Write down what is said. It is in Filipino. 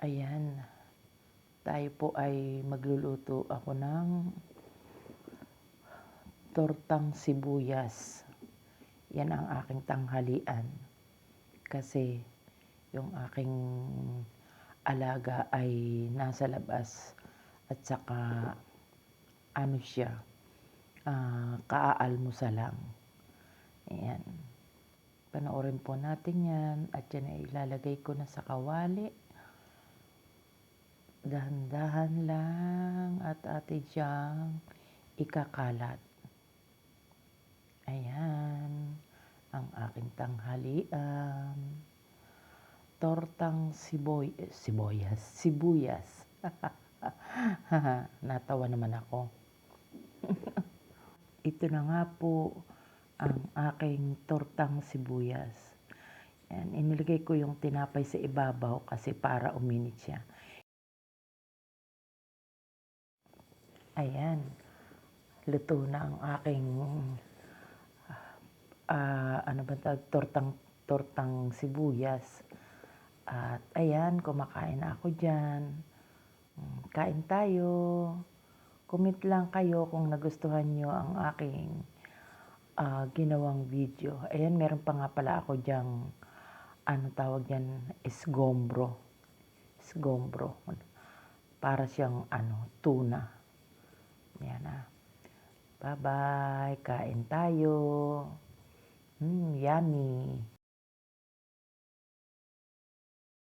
Ayan, tayo po ay magluluto ako ng tortang sibuyas. Yan ang aking tanghalian. Kasi yung aking alaga ay nasa labas at saka ano siya, kaaalmusa lang. Ayan. Panoorin po natin yan at yan ay ilalagay ko na sa kawali. Dahan-dahan lang at atin siyang ikakalat. Ayan, ang aking tanghalian. Tortang sibuyas. Natawa naman ako. Ito na nga po ang aking tortang sibuyas. Ayan, inilagay ko yung tinapay sa ibabaw kasi para uminit siya. Ayan, luto na ang aking tortang sibuyas. At ayan, kumakain na ako dyan. Kain tayo. Comment lang kayo kung nagustuhan nyo ang aking ginawang video. Ayan, meron pa nga pala ako dyang, tawag dyan, esgombro. Para siyang tuna. Ayan na. Bye-bye. Kain tayo. Yummy.